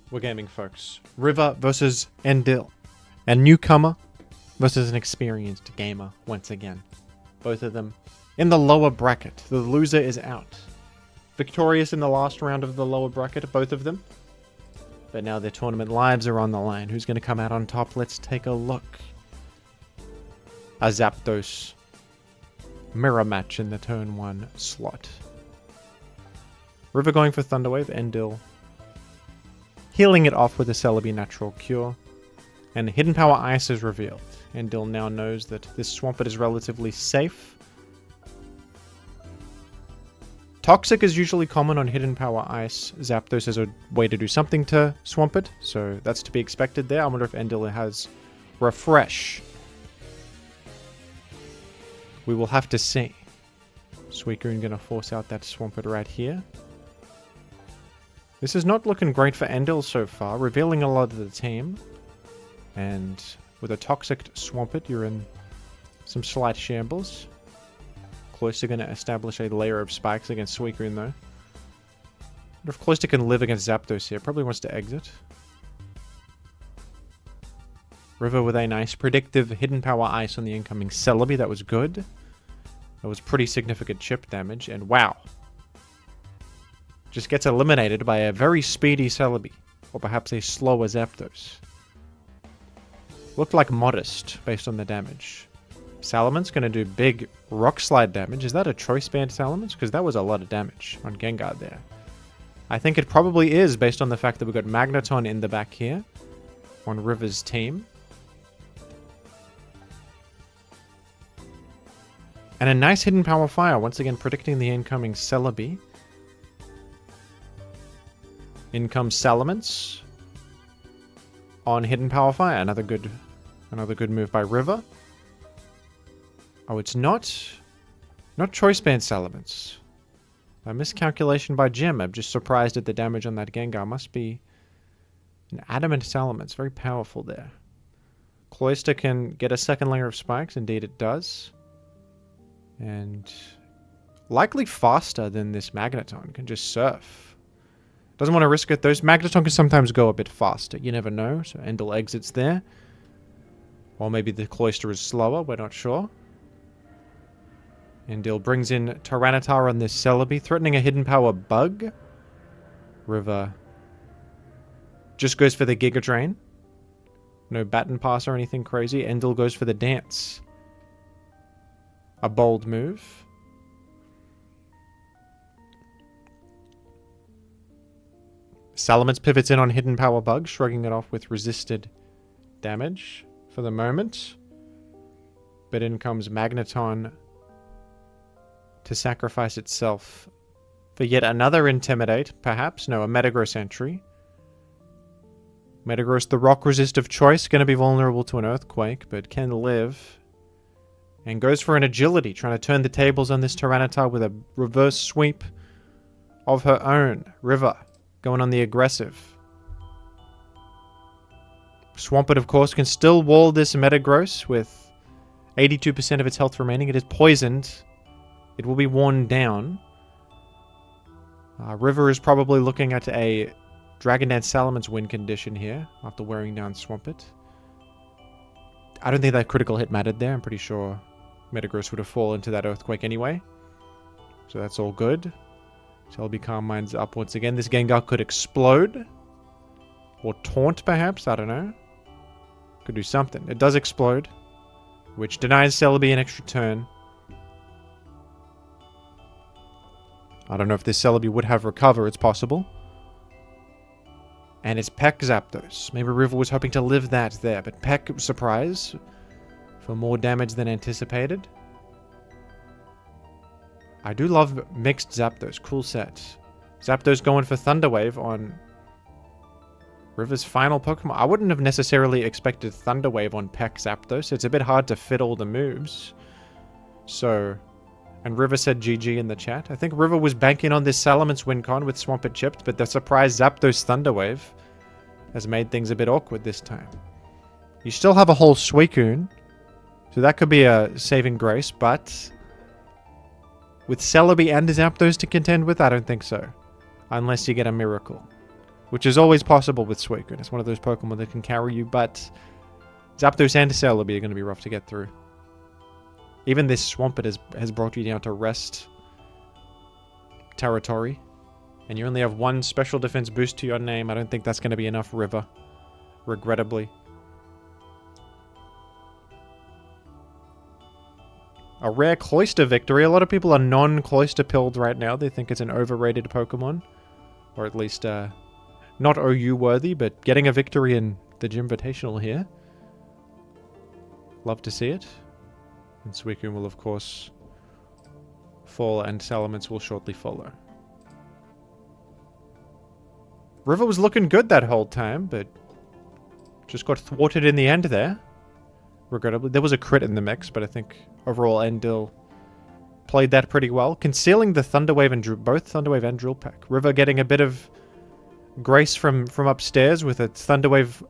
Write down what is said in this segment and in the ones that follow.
We're gaming, folks. River versus Endill. A newcomer versus an experienced gamer once again. Both of them in the lower bracket. The loser is out. Victorious in the last round of the lower bracket, both of them. But now their tournament lives are on the line. Who's going to come out on top? Let's take a look. A Zapdos mirror match in the turn 1 slot. River going for Thunder Wave, Endill healing it off with a Celebi Natural Cure. And Hidden Power Ice is revealed. Endill now knows that this Swampert is relatively safe. Toxic is usually common on Hidden Power Ice. Zapdos has a way to do something to Swampert, so that's to be expected there. I wonder if Endill has Refresh. We will have to see. Suicune going to force out that Swampert right here. This is not looking great for Endill so far, revealing a lot of the team. And with a Toxic Swampert, you're in some slight shambles. Cloyster going to establish a layer of spikes against Suicune, though. But if Cloyster can live against Zapdos here, probably wants to exit. River with a nice predictive Hidden Power Ice on the incoming Celebi. That was good. That was pretty significant chip damage. And wow. Just gets eliminated by a very speedy Celebi. Or perhaps a slower Zapdos. Looked like modest based on the damage. Salamence going to do big Rock Slide damage. Is that a Choice Band Salamence? Because that was a lot of damage on Gengar there. I think it probably is based on the fact that we've got Magneton in the back here. On River's team. And a nice Hidden Power Fire. Once again predicting the incoming Celebi. In comes Salamence. On Hidden Power Fire. Another good move by River. Oh, it's not Choice Band Salamence. A miscalculation by Jim. I'm just surprised at the damage on that Gengar. Must be an Adamant Salamence. Very powerful there. Cloyster can get a second layer of spikes. Indeed it does. And likely faster than this Magneton. Can just surf. Doesn't want to risk it. Those Magneton can sometimes go a bit faster. You never know. So Endill exits there. Or maybe the Cloyster is slower. We're not sure. Endill brings in Tyranitar on this Celebi, threatening a Hidden Power Bug. River just goes for the Giga Drain. No Baton Pass or anything crazy. Endill goes for the Dance. A bold move. Salamence pivots in on Hidden Power Bug, shrugging it off with resisted damage for the moment. But in comes Magneton to sacrifice itself for yet another Intimidate, perhaps. No, a Metagross entry. Metagross, the rock resist of choice, going to be vulnerable to an Earthquake, but can live. And goes for an Agility, trying to turn the tables on this Tyranitar with a reverse sweep of her own. River going on the aggressive. Swampert, of course, can still wall this Metagross with 82% of its health remaining. It is poisoned. It will be worn down. River is probably looking at a Dragon Dance Salamence win condition here after wearing down Swampert. I don't think that critical hit mattered there. I'm pretty sure Metagross would have fallen into that Earthquake anyway. So that's all good. Celebi Calm Mind's up once again. This Gengar could explode. Or taunt, perhaps. I don't know. Could do something. It does explode. Which denies Celebi an extra turn. I don't know if this Celebi would have Recover. It's possible. And it's Peck Zapdos. Maybe River was hoping to live that there. But Peck, surprise. For more damage than anticipated. I do love mixed Zapdos. Cool set. Zapdos going for Thunder Wave on River's final Pokemon. I wouldn't have necessarily expected Thunder Wave on Peck Zapdos. It's a bit hard to fit all the moves. So, and River said GG in the chat. I think River was banking on this Salamence win con with Swampert chipped, but the surprise Zapdos Thunder Wave has made things a bit awkward this time. You still have a whole Suicune, so that could be a saving grace, but with Celebi and Zapdos to contend with, I don't think so. Unless you get a miracle. which is always possible with Suicune. It's one of those Pokemon that can carry you, but Zapdos and Celebi are going to be rough to get through. Even this Swampert has brought you down to rest territory. And you only have one special defense boost to your name. I don't think that's going to be enough, River. Regrettably. A rare Cloyster victory. A lot of people are non-Cloyster pilled right now. They think it's an overrated Pokemon. Or at least not OU worthy, but getting a victory in the Jimvitational here. Love to see it. And Suicune will, of course, fall, and Salamence will shortly follow. River was looking good that whole time, but just got thwarted in the end there. Regrettably. There was a crit in the mix, but I think overall Endill played that pretty well. Concealing the Thunderwave and both Thunderwave and Drill Peck. River getting a bit of grace from upstairs with a Thunderwave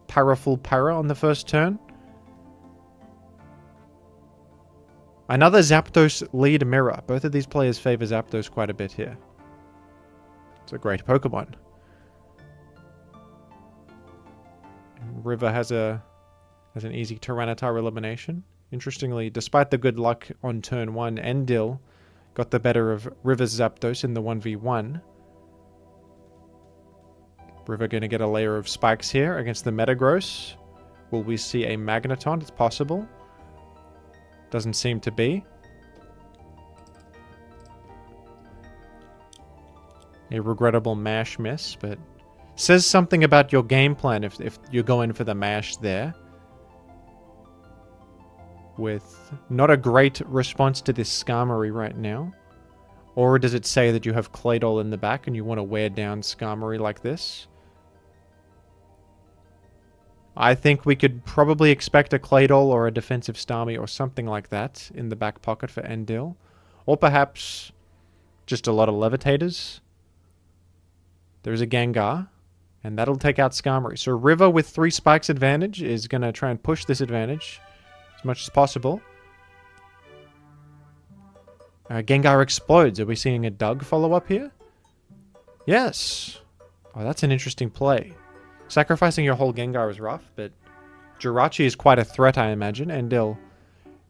Powerful Para on the first turn. Another Zapdos lead mirror. Both of these players favor Zapdos quite a bit here. It's a great Pokemon. River has an easy Tyranitar elimination. Interestingly, despite the good luck on turn 1, Endill got the better of River's Zapdos in the 1v1. River going to get a layer of spikes here against the Metagross. Will we see a Magneton? It's possible. Doesn't seem to be. A regrettable mash miss, but says something about your game plan if you're going for the mash there. With not a great response to this Skarmory right now. Or does it say that you have Claydol in the back and you want to wear down Skarmory like this? I think we could probably expect a Claydol or a defensive Starmie or something like that in the back pocket for Endill. Or perhaps just a lot of Levitators. There's a Gengar, and that'll take out Skarmory. So River with 3 spikes advantage is going to try and push this advantage as much as possible. Gengar explodes. Are we seeing a Doug follow-up here? Yes. Oh, that's an interesting play. Sacrificing your whole Gengar is rough, but Jirachi is quite a threat, I imagine. Endill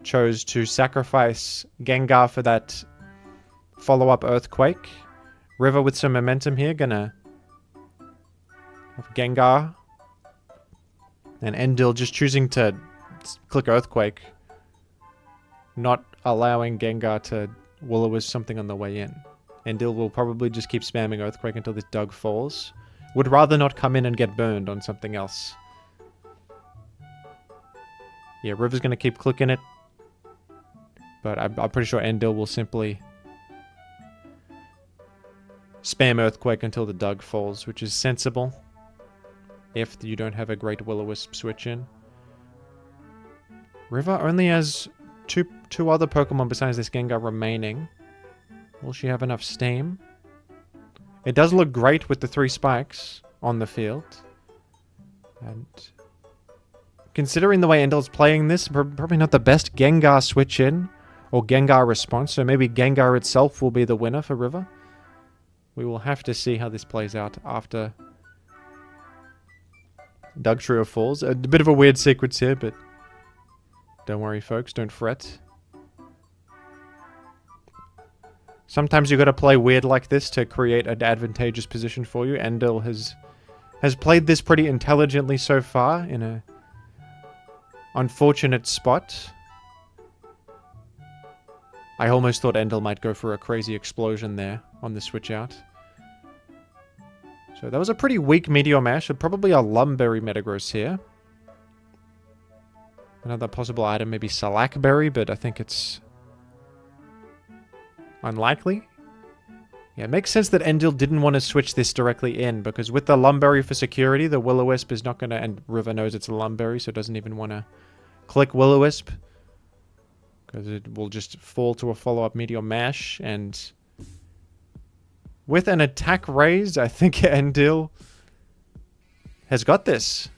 chose to sacrifice Gengar for that follow-up Earthquake. River with some momentum here, gonna have Gengar. And Endill just choosing to click Earthquake, not allowing Gengar to Will-O-Wisp something on the way in. Endill will probably just keep spamming Earthquake until this Doug falls. Would rather not come in and get burned on something else. Yeah, River's going to keep clicking it. But I'm pretty sure Endill will simply spam Earthquake until the Doug falls, which is sensible. If you don't have a great Will-O-Wisp switch in. River only has two other Pokemon besides this Gengar remaining. Will she have enough steam? It does look great with the 3 spikes on the field. And considering the way Endill's playing this, probably not the best Gengar switch in or Gengar response. So maybe Gengar itself will be the winner for River. We will have to see how this plays out after Dugtrio falls. A bit of a weird sequence here, but don't worry, folks. Don't fret. Sometimes you got to play weird like this to create an advantageous position for you. Endill has played this pretty intelligently so far in a unfortunate spot. I almost thought Endill might go for a crazy explosion there on the switch out. So that was a pretty weak Meteor Mash. Probably a Lumberry Metagross here. Another possible item, maybe Salackberry, but I think it's unlikely. Yeah, it makes sense that Endill didn't want to switch this directly in, because with the Lumberry for security, the Will-O-Wisp is not going to... And River knows it's a Lumberry, so it doesn't even want to click Will-O-Wisp, because it will just fall to a follow-up Meteor Mash, and with an attack raised, I think Endill has got this.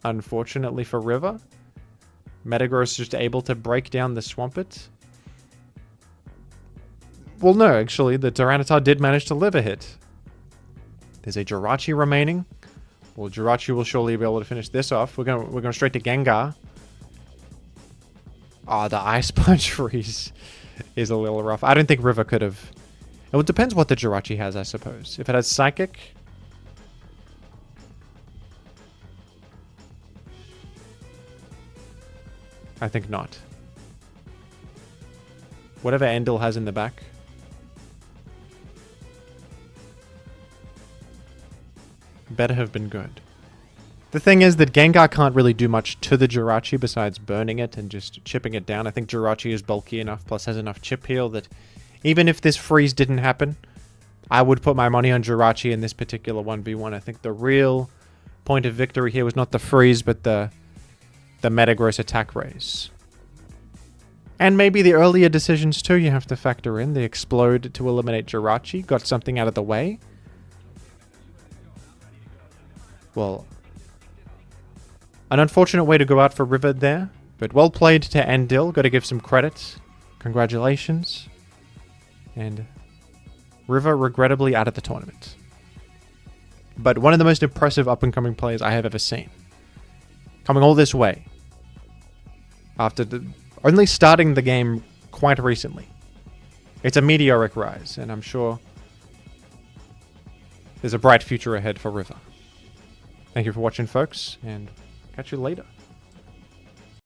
Unfortunately for River, Metagross is just able to break down the Swampert. Well, no, actually, the Tyranitar did manage to live a hit. There's a Jirachi remaining. Well, Jirachi will surely be able to finish this off. We're going straight to Gengar. Oh, the Ice Punch freeze is a little rough. I don't think River could have... It depends what the Jirachi has, I suppose. If it has Psychic... I think not. Whatever Endill has in the back. Better have been good. The thing is that Gengar can't really do much to the Jirachi besides burning it and just chipping it down. I think Jirachi is bulky enough, plus has enough chip heal that even if this freeze didn't happen, I would put my money on Jirachi in this particular 1v1. I think the real point of victory here was not the freeze, but the Metagross attack raise. And maybe the earlier decisions too you have to factor in. The Explode to eliminate Jirachi got something out of the way. Well, an unfortunate way to go out for River there, but well played to Endill. Got to give some credit. Congratulations. And River regrettably out of the tournament. But one of the most impressive up-and-coming players I have ever seen. Coming all this way. After only starting the game quite recently. It's a meteoric rise, and I'm sure there's a bright future ahead for River. Thank you for watching, folks, and catch you later.